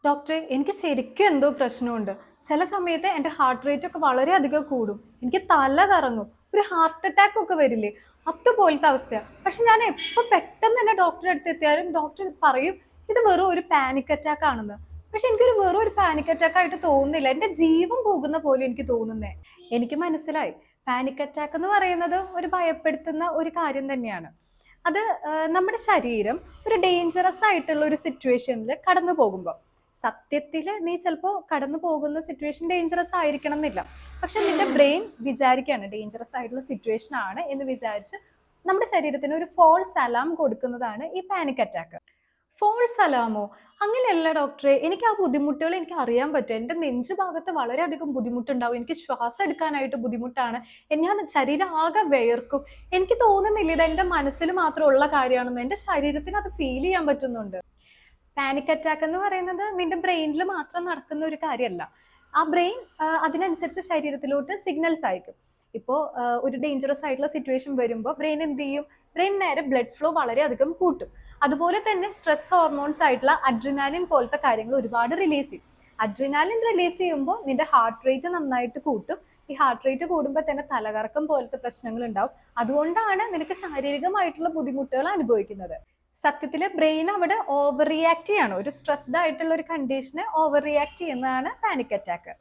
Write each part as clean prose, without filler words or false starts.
ഡോക്ടറെ, എനിക്ക് ശരിക്കും എന്തോ പ്രശ്നമുണ്ട്. ചില സമയത്ത് എൻ്റെ ഹാർട്ട് റേറ്റ് ഒക്കെ വളരെയധികം കൂടും. എനിക്ക് തല കറങ്ങും. ഒരു ഹാർട്ട് അറ്റാക്ക് ഒക്കെ വരില്ലേ? അതുപോലത്തെ അവസ്ഥയാ. പക്ഷെ ഞാൻ എപ്പോൾ പെട്ടെന്ന് തന്നെ ഡോക്ടറെ അടുത്ത് എത്തിയാലും ഡോക്ടർ പറയും ഇത് വെറും ഒരു പാനിക് അറ്റാക്ക് ആണെന്ന്. പക്ഷെ എനിക്കൊരു വെറും ഒരു പാനിക് അറ്റാക്ക് ആയിട്ട് തോന്നുന്നില്ല. എൻ്റെ ജീവൻ പോകുന്ന പോലെ എനിക്ക് തോന്നുന്നേ. എനിക്ക് മനസ്സിലായി. പാനിക് അറ്റാക്ക് എന്ന് പറയുന്നത് ഒരു ഭയപ്പെടുത്തുന്ന ഒരു കാര്യം തന്നെയാണ്. അത് നമ്മുടെ ശരീരം ഒരു ഡേഞ്ചറസ് ആയിട്ടുള്ള ഒരു സിറ്റുവേഷനിൽ കടന്നു പോകുമ്പോൾ സത്യത്തിൽ നീ ചിലപ്പോൾ കടന്നു പോകുന്ന സിറ്റുവേഷൻ ഡേഞ്ചറസ് ആയിരിക്കണം എന്നില്ല. പക്ഷെ നിന്റെ ബ്രെയിൻ വിചാരിക്കുകയാണ് ഡേഞ്ചറസ് ആയിട്ടുള്ള സിറ്റുവേഷൻ ആണ് എന്ന് വിചാരിച്ച് നമ്മുടെ ശരീരത്തിന് ഒരു ഫോൾസ് അലാം കൊടുക്കുന്നതാണ് ഈ പാനിക് അറ്റാക്ക്. ഫോൾസ് അലാമോ? അങ്ങനെയല്ല ഡോക്ടറെ, എനിക്ക് ആ ബുദ്ധിമുട്ടുകൾ എനിക്ക് അറിയാൻ പറ്റും. എൻ്റെ നെഞ്ചു ഭാഗത്ത് വളരെയധികം ബുദ്ധിമുട്ടുണ്ടാവും. എനിക്ക് ശ്വാസം എടുക്കാനായിട്ട് ബുദ്ധിമുട്ടാണ്. ഞാൻ ശരീരം ആകെ വിയർക്കും. എനിക്ക് തോന്നുന്നില്ല ഇത് എൻ്റെ മനസ്സിൽ മാത്രമുള്ള കാര്യമാണെന്ന്. എൻ്റെ ശരീരത്തിന് അത് ഫീൽ ചെയ്യാൻ പറ്റുന്നുണ്ട്. പാനിക് അറ്റാക്ക് എന്ന് പറയുന്നത് നിന്റെ ബ്രെയിനിൽ മാത്രം നടക്കുന്ന ഒരു കാര്യമല്ല. ആ ബ്രെയിൻ അതിനനുസരിച്ച് ശരീരത്തിലോട്ട് സിഗ്നൽസ് അയക്കും. ഇപ്പോൾ ഒരു ഡേഞ്ചറസ് ആയിട്ടുള്ള സിറ്റുവേഷൻ വരുമ്പോൾ ബ്രെയിൻ എന്ത് ചെയ്യും? ബ്രെയിൻ നേരെ ബ്ലഡ് ഫ്ലോ വളരെയധികം കൂട്ടും. അതുപോലെ തന്നെ സ്ട്രെസ് ഹോർമോൺസ് ആയിട്ടുള്ള അഡ്രിനാലിൻ പോലത്തെ കാര്യങ്ങൾ ഒരുപാട് റിലീസ് ചെയ്യും. അഡ്രിനാലിൻ റിലീസ് ചെയ്യുമ്പോൾ നിന്റെ ഹാർട്ട് റേറ്റ് നന്നായിട്ട് കൂട്ടും. ഈ ഹാർട്ട് റേറ്റ് കൂടുമ്പോൾ തന്നെ തലകറക്കം പോലത്തെ പ്രശ്നങ്ങൾ ഉണ്ടാവും. അതുകൊണ്ടാണ് നിനക്ക് ശാരീരികമായിട്ടുള്ള ബുദ്ധിമുട്ടുകൾ അനുഭവിക്കുന്നത്. സത്യത്തിൽ ബ്രെയിൻ അവിടെ ഓവർ റിയാക്ട് ചെയ്യാണ്. ഒരു സ്ട്രെസ്ഡ് ആയിട്ടുള്ള ഒരു കണ്ടീഷനെ ഓവർ റിയാക്ട് ചെയ്യുന്നതാണ് പാനിക് അറ്റാക്ക്.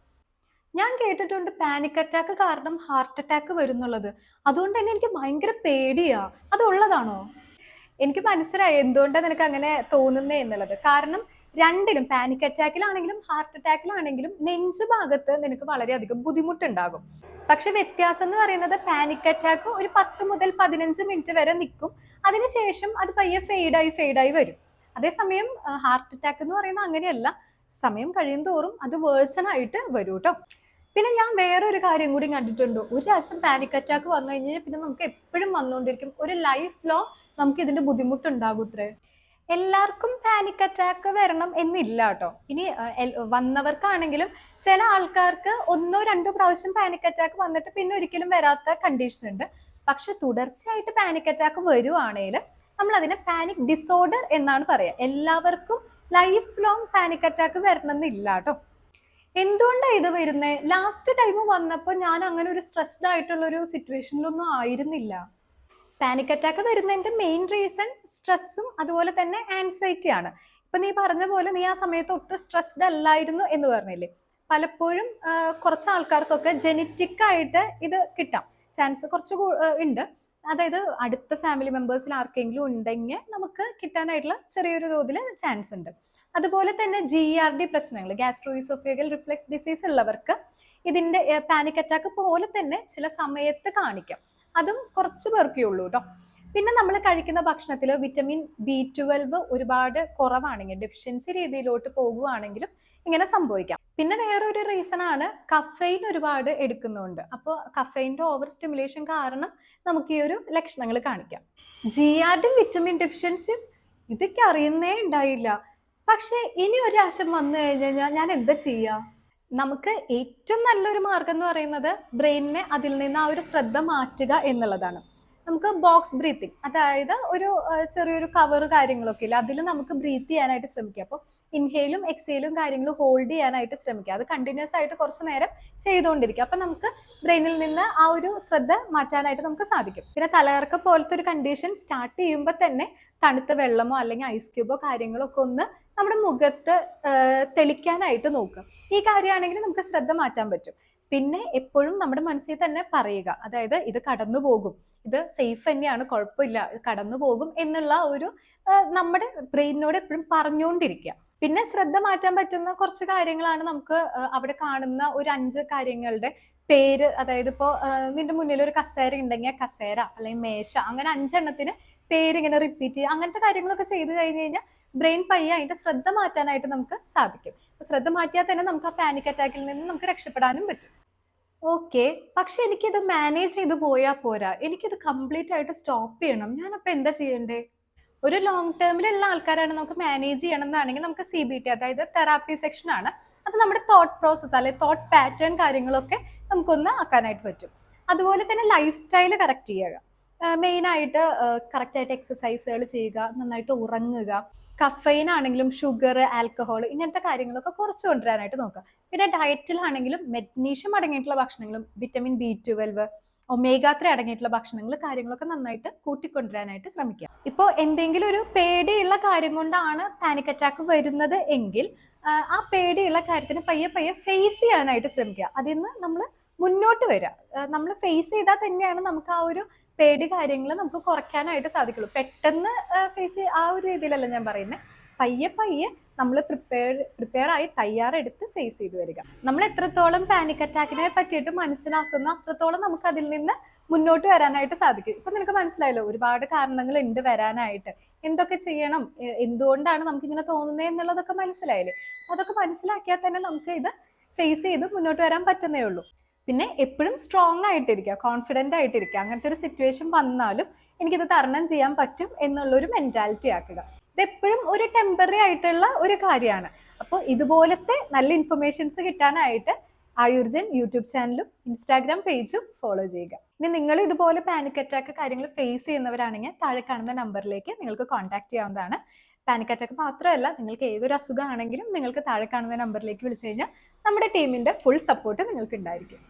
ഞാൻ കേട്ടിട്ടുണ്ട് പാനിക് അറ്റാക്ക് കാരണം ഹാർട്ട് അറ്റാക്ക് വരുന്നുള്ളത്. അതുകൊണ്ട് തന്നെ എനിക്ക് ഭയങ്കര പേടിയാ. അതുള്ളതാണോ? എനിക്ക് മനസ്സിലായി എന്തുകൊണ്ടാണ് നിനക്ക് അങ്ങനെ തോന്നുന്നേ എന്നുള്ളത്. കാരണം രണ്ടിലും, പാനിക് അറ്റാക്കിലാണെങ്കിലും ഹാർട്ട് അറ്റാക്കിലാണെങ്കിലും നെഞ്ചു ഭാഗത്ത് നിനക്ക് വളരെയധികം ബുദ്ധിമുട്ടുണ്ടാകും. പക്ഷെ വ്യത്യാസം എന്ന് പറയുന്നത് പാനിക് അറ്റാക്ക് ഒരു 10 മുതൽ 15 മിനിറ്റ് വരെ നിൽക്കും. അതിനുശേഷം അത് പയ്യെ ഫെയ്ഡായി വരും. അതേസമയം ഹാർട്ട് അറ്റാക്ക് എന്ന് പറയുന്നത് അങ്ങനെയല്ല. സമയം കഴിയും തോറും അത് വേഴ്സൺ ആയിട്ട് വരും കേട്ടോ. പിന്നെ ഞാൻ വേറൊരു കാര്യം കൂടി കണ്ടിട്ടുണ്ട്. ഒരു പ്രാവശ്യം പാനിക് അറ്റാക്ക് വന്നു കഴിഞ്ഞാൽ പിന്നെ നമുക്ക് എപ്പോഴും വന്നുകൊണ്ടിരിക്കും. ഒരു ലൈഫ് ലോങ് നമുക്ക് ഇതിന്റെ ബുദ്ധിമുട്ടുണ്ടാകും ഇത്രേ. എല്ലാവർക്കും പാനിക് അറ്റാക്ക് വരണം എന്നില്ല കേട്ടോ. ഇനി വന്നവർക്കാണെങ്കിലും ചില ആൾക്കാർക്ക് 1-2 പ്രാവശ്യം പാനിക് അറ്റാക്ക് വന്നിട്ട് പിന്നെ ഒരിക്കലും വരാത്ത കണ്ടീഷൻ ഉണ്ട്. പക്ഷെ തുടർച്ചയായിട്ട് പാനിക് അറ്റാക്ക് വരുവാണെങ്കിൽ നമ്മൾ അതിനെ പാനിക് ഡിസോർഡർ എന്നാണ് പറയുക. എല്ലാവർക്കും ലൈഫ് ലോങ് പാനിക് അറ്റാക്ക് വരണം എന്നില്ല കേട്ടോ. എന്തുകൊണ്ടാണ് ഇത് വരുന്നത്? ലാസ്റ്റ് ടൈം വന്നപ്പോൾ ഞാൻ അങ്ങനെ ഒരു സ്ട്രെസ്ഡ് ആയിട്ടുള്ള ഒരു സിറ്റുവേഷനിലൊന്നും ആയിരുന്നില്ല. പാനിക് അറ്റാക്ക് വരുന്നതിന്റെ മെയിൻ റീസൺ സ്ട്രെസ്സും അതുപോലെ തന്നെ ആൻസൈറ്റിയാണ്. ഇപ്പൊ നീ പറഞ്ഞ പോലെ നീ ആ സമയത്ത് ഒട്ടും സ്ട്രെസ്ഡ് അല്ലായിരുന്നു എന്ന് പറഞ്ഞില്ലേ. പലപ്പോഴും കുറച്ച് ആൾക്കാർക്കൊക്കെ ജനറ്റിക് ആയിട്ട് ഇത് കിട്ടാം ചാൻസ് കുറച്ച് ഉണ്ട്. അതായത് അടുത്ത ഫാമിലി മെമ്പേഴ്സിൽ ആർക്കെങ്കിലും ഉണ്ടെങ്കിൽ നമുക്ക് കിട്ടാനായിട്ടുള്ള ചെറിയൊരു തോതിൽ ചാൻസ് ഉണ്ട്. അതുപോലെ തന്നെ GERD പ്രശ്നങ്ങൾ, ഗ്യാസ്ട്രോ ഈസോഫേഗൽ റിഫ്ലക്സ് ഡിസീസ് ഉള്ളവർക്ക് ഇതിന്റെ പാനിക് അറ്റാക്ക് പോലെ തന്നെ ചില സമയത്ത് കാണിക്കാം. അതും കുറച്ച് പേർക്കേ ഉള്ളൂ കേട്ടോ. പിന്നെ നമ്മൾ കഴിക്കുന്ന ഭക്ഷണത്തിൽ വിറ്റമിൻ B12 ഒരുപാട് കുറവാണെങ്കിൽ, ഡെഫിഷ്യൻസി രീതിയിലോട്ട് പോകുവാണെങ്കിലും ഇങ്ങനെ സംഭവിക്കാം. പിന്നെ വേറൊരു റീസൺ ആണ് കഫെയിൻ ഒരുപാട് എടുക്കുന്നുണ്ട്. അപ്പോൾ കഫെയിൻ്റെ ഓവർ സ്റ്റിമുലേഷൻ കാരണം നമുക്ക് ഈ ഒരു ലക്ഷണങ്ങൾ കാണിക്കാം. GERD വിറ്റമിൻ ഡെഫിഷ്യൻസിയും ഇതൊക്കെ അറിയുന്നേ ഉണ്ടായില്ല. പക്ഷെ ഇനി ഒരു പ്രാവശ്യം വന്നു കഴിഞ്ഞാൽ ഞാൻ എന്താ ചെയ്യുക? നമുക്ക് ഏറ്റവും നല്ലൊരു മാർഗം എന്ന് പറയുന്നത് ബ്രെയിനിനെ അതിൽ നിന്ന് ആ ഒരു ശ്രദ്ധ മാറ്റുക എന്നുള്ളതാണ്. നമുക്ക് ബോക്സ് ബ്രീത്തിങ്, അതായത് ഒരു ചെറിയൊരു കവർ കാര്യങ്ങളൊക്കെ ഇല്ല, അതിൽ നമുക്ക് ബ്രീത്ത് ചെയ്യാനായിട്ട് ശ്രമിക്കുക. അപ്പോൾ ഇൻഹെയിലും എക്സെയിലും കാര്യങ്ങളും ഹോൾഡ് ചെയ്യാനായിട്ട് ശ്രമിക്കുക. അത് കണ്ടിന്യൂസ് ആയിട്ട് കുറച്ച് നേരം ചെയ്തുകൊണ്ടിരിക്കുക. അപ്പം നമുക്ക് ബ്രെയിനിൽ നിന്ന് ആ ഒരു ശ്രദ്ധ മാറ്റാനായിട്ട് നമുക്ക് സാധിക്കും. പിന്നെ തലകറക്കം പോലത്തെ ഒരു കണ്ടീഷൻ സ്റ്റാർട്ട് ചെയ്യുമ്പോൾ തന്നെ തണുത്ത വെള്ളമോ അല്ലെങ്കിൽ ഐസ് ക്യൂബോ കാര്യങ്ങളോ ഒക്കെ ഒന്ന് നമ്മുടെ മുഖത്ത് തെളിക്കാനായിട്ട് നോക്കുക. ഈ കാര്യമാണെങ്കിൽ നമുക്ക് ശ്രദ്ധ മാറ്റാൻ പറ്റും. പിന്നെ എപ്പോഴും നമ്മുടെ മനസ്സിൽ തന്നെ പറയുക, അതായത് ഇത് കടന്നു പോകും, ഇത് സേഫ് തന്നെയാണ്, കുഴപ്പമില്ല, ഇത് കടന്നു പോകും എന്നുള്ള ഒരു നമ്മുടെ ബ്രെയിനിനോട് എപ്പോഴും പറഞ്ഞുകൊണ്ടിരിക്കുക. പിന്നെ ശ്രദ്ധ മാറ്റാൻ പറ്റുന്ന കുറച്ച് കാര്യങ്ങളാണ് നമുക്ക് അവിടെ കാണുന്ന ഒരു 5 കാര്യങ്ങളുടെ പേര്. അതായത് ഇപ്പോൾ നിന്റെ മുന്നിൽ ഒരു കസേര ഉണ്ടെങ്കിൽ കസേര അല്ലെങ്കിൽ മേശ, അങ്ങനെ 5 എണ്ണത്തിന് പേര് ഇങ്ങനെ റിപ്പീറ്റ് ചെയ്യുക. അങ്ങനത്തെ കാര്യങ്ങളൊക്കെ ചെയ്ത് കഴിഞ്ഞ് കഴിഞ്ഞാൽ ബ്രെയിൻ പയ്യെ അതിന്റെ ശ്രദ്ധ മാറ്റാനായിട്ട് നമുക്ക് സാധിക്കും. ശ്രദ്ധ മാറ്റിയാൽ തന്നെ നമുക്ക് ആ പാനിക് അറ്റാക്കിൽ നിന്ന് നമുക്ക് രക്ഷപ്പെടാനും പറ്റും. ഓക്കെ, പക്ഷെ എനിക്കിത് മാനേജ് ചെയ്ത് പോയാൽ പോരാ, എനിക്കിത് കംപ്ലീറ്റ് ആയിട്ട് സ്റ്റോപ്പ് ചെയ്യണം. ഞാനപ്പോൾ എന്താ ചെയ്യണ്ടേ? ഒരു ലോങ് ടേമിലുള്ള ആൾക്കാരാണ് നമുക്ക് മാനേജ് ചെയ്യണം എന്നാണെങ്കിൽ നമുക്ക് CBT, അതായത് തെറാപ്പി സെക്ഷൻ ആണ്. അത് നമ്മുടെ തോട്ട് പ്രോസസ്സ് അല്ലെങ്കിൽ തോട്ട് പാറ്റേൺ കാര്യങ്ങളൊക്കെ നമുക്കൊന്ന് ആക്കാനായിട്ട് പറ്റും. അതുപോലെ തന്നെ ലൈഫ് സ്റ്റൈൽ കറക്റ്റ് ചെയ്യുക, മെയിനായിട്ട് കറക്റ്റായിട്ട് എക്സസൈസുകൾ ചെയ്യുക, നന്നായിട്ട് ഉറങ്ങുക, കഫൈൻ ആണെങ്കിലും ഷുഗർ, ആൽക്കഹോൾ ഇങ്ങനത്തെ കാര്യങ്ങളൊക്കെ കുറച്ച് കൊണ്ടുവരാനായിട്ട് നോക്കുക. പിന്നെ ഡയറ്റിലാണെങ്കിലും മെഗ്നീഷ്യം അടങ്ങിയിട്ടുള്ള ഭക്ഷണങ്ങളും വിറ്റമിൻ B12, ഒമേഗ 3 അടങ്ങിയിട്ടുള്ള ഭക്ഷണങ്ങൾ കാര്യങ്ങളൊക്കെ നന്നായിട്ട് കൂട്ടിക്കൊണ്ടുവരാനായിട്ട് ശ്രമിക്കുക. ഇപ്പോൾ എന്തെങ്കിലും ഒരു പേടിയുള്ള കാര്യം കൊണ്ടാണ് പാനിക് അറ്റാക്ക് വരുന്നത് എങ്കിൽ ആ പേടിയുള്ള കാര്യത്തിന് പയ്യെ പയ്യെ ഫേസ് ചെയ്യാനായിട്ട് ശ്രമിക്കുക. അതിൽ നിന്ന് നമ്മൾ മുന്നോട്ട് വരിക. നമ്മൾ ഫേസ് ചെയ്താൽ തന്നെയാണ് നമുക്ക് ആ ഒരു പേടി കാര്യങ്ങൾ നമുക്ക് കുറയ്ക്കാനായിട്ട് സാധിക്കുള്ളൂ. പെട്ടെന്ന് ഫേസ് ആ ഒരു രീതിയിലല്ല ഞാൻ പറയുന്നത്. പയ്യെ പയ്യെ നമ്മൾ പ്രിപ്പയർ ആയി തയ്യാറെടുത്ത് ഫേസ് ചെയ്ത് വരിക. നമ്മൾ എത്രത്തോളം പാനിക് അറ്റാക്കിനെ പറ്റിയിട്ട് മനസ്സിലാക്കുന്ന അത്രത്തോളം നമുക്ക് അതിൽ നിന്ന് മുന്നോട്ട് വരാനായിട്ട് സാധിക്കും. ഇപ്പൊ നിനക്ക് മനസ്സിലായല്ലോ, ഒരുപാട് കാരണങ്ങൾ ഉണ്ട് വരാനായിട്ട്. എന്തൊക്കെ ചെയ്യണം, എന്തുകൊണ്ടാണ് നമുക്കിങ്ങനെ തോന്നുന്നത് എന്നുള്ളതൊക്കെ മനസ്സിലായില്ലേ? അതൊക്കെ മനസ്സിലാക്കിയാൽ തന്നെ നമുക്ക് ഇത് ഫേസ് ചെയ്ത് മുന്നോട്ട് വരാൻ പറ്റുന്നേ ഉള്ളൂ. പിന്നെ എപ്പോഴും സ്ട്രോങ് ആയിട്ടിരിക്കുക, കോൺഫിഡൻ്റ് ആയിട്ടിരിക്കുക. അങ്ങനത്തെ ഒരു സിറ്റുവേഷൻ വന്നാലും എനിക്കിത് തരണം ചെയ്യാൻ പറ്റും എന്നുള്ളൊരു മെൻറ്റാലിറ്റി ആക്കുക. ഇതെപ്പോഴും ഒരു ടെമ്പററി ആയിട്ടുള്ള ഒരു കാര്യമാണ്. അപ്പോൾ ഇതുപോലത്തെ നല്ല ഇൻഫർമേഷൻസ് കിട്ടാനായിട്ട് ആയുർജൻ യൂട്യൂബ് ചാനലും ഇൻസ്റ്റാഗ്രാം പേജും ഫോളോ ചെയ്യുക. ഇനി നിങ്ങൾ ഇതുപോലെ പാനിക് അറ്റാക്ക് കാര്യങ്ങൾ ഫേസ് ചെയ്യുന്നവരാണെങ്കിൽ താഴെ കാണുന്ന നമ്പറിലേക്ക് നിങ്ങൾക്ക് കോൺടാക്ട് ചെയ്യാവുന്നതാണ്. പാനിക് അറ്റാക്ക് മാത്രമല്ല, നിങ്ങൾക്ക് ഏതൊരു അസുഖമാണെങ്കിലും നിങ്ങൾക്ക് താഴെ കാണുന്ന നമ്പറിലേക്ക് വിളിച്ചു കഴിഞ്ഞാൽ നമ്മുടെ ടീമിൻ്റെ ഫുൾ സപ്പോർട്ട് നിങ്ങൾക്ക് ഉണ്ടായിരിക്കും.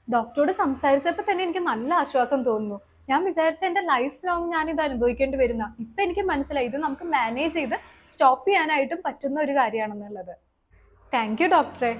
ഡോക്ടറോട് സംസാരിച്ചപ്പോൾ തന്നെ എനിക്ക് നല്ല ആശ്വാസം തോന്നുന്നു. ഞാൻ വിചാരിച്ച എൻ്റെ ലൈഫ് ലോങ് ഞാനിത് അനുഭവിക്കേണ്ടി വരുന്ന, ഇപ്പം എനിക്ക് മനസ്സിലായി ഇത് നമുക്ക് മാനേജ് ചെയ്ത് സ്റ്റോപ്പ് ചെയ്യാനായിട്ടും പറ്റുന്ന ഒരു കാര്യമാണെന്നുള്ളത്. താങ്ക് യു ഡോക്ടറെ.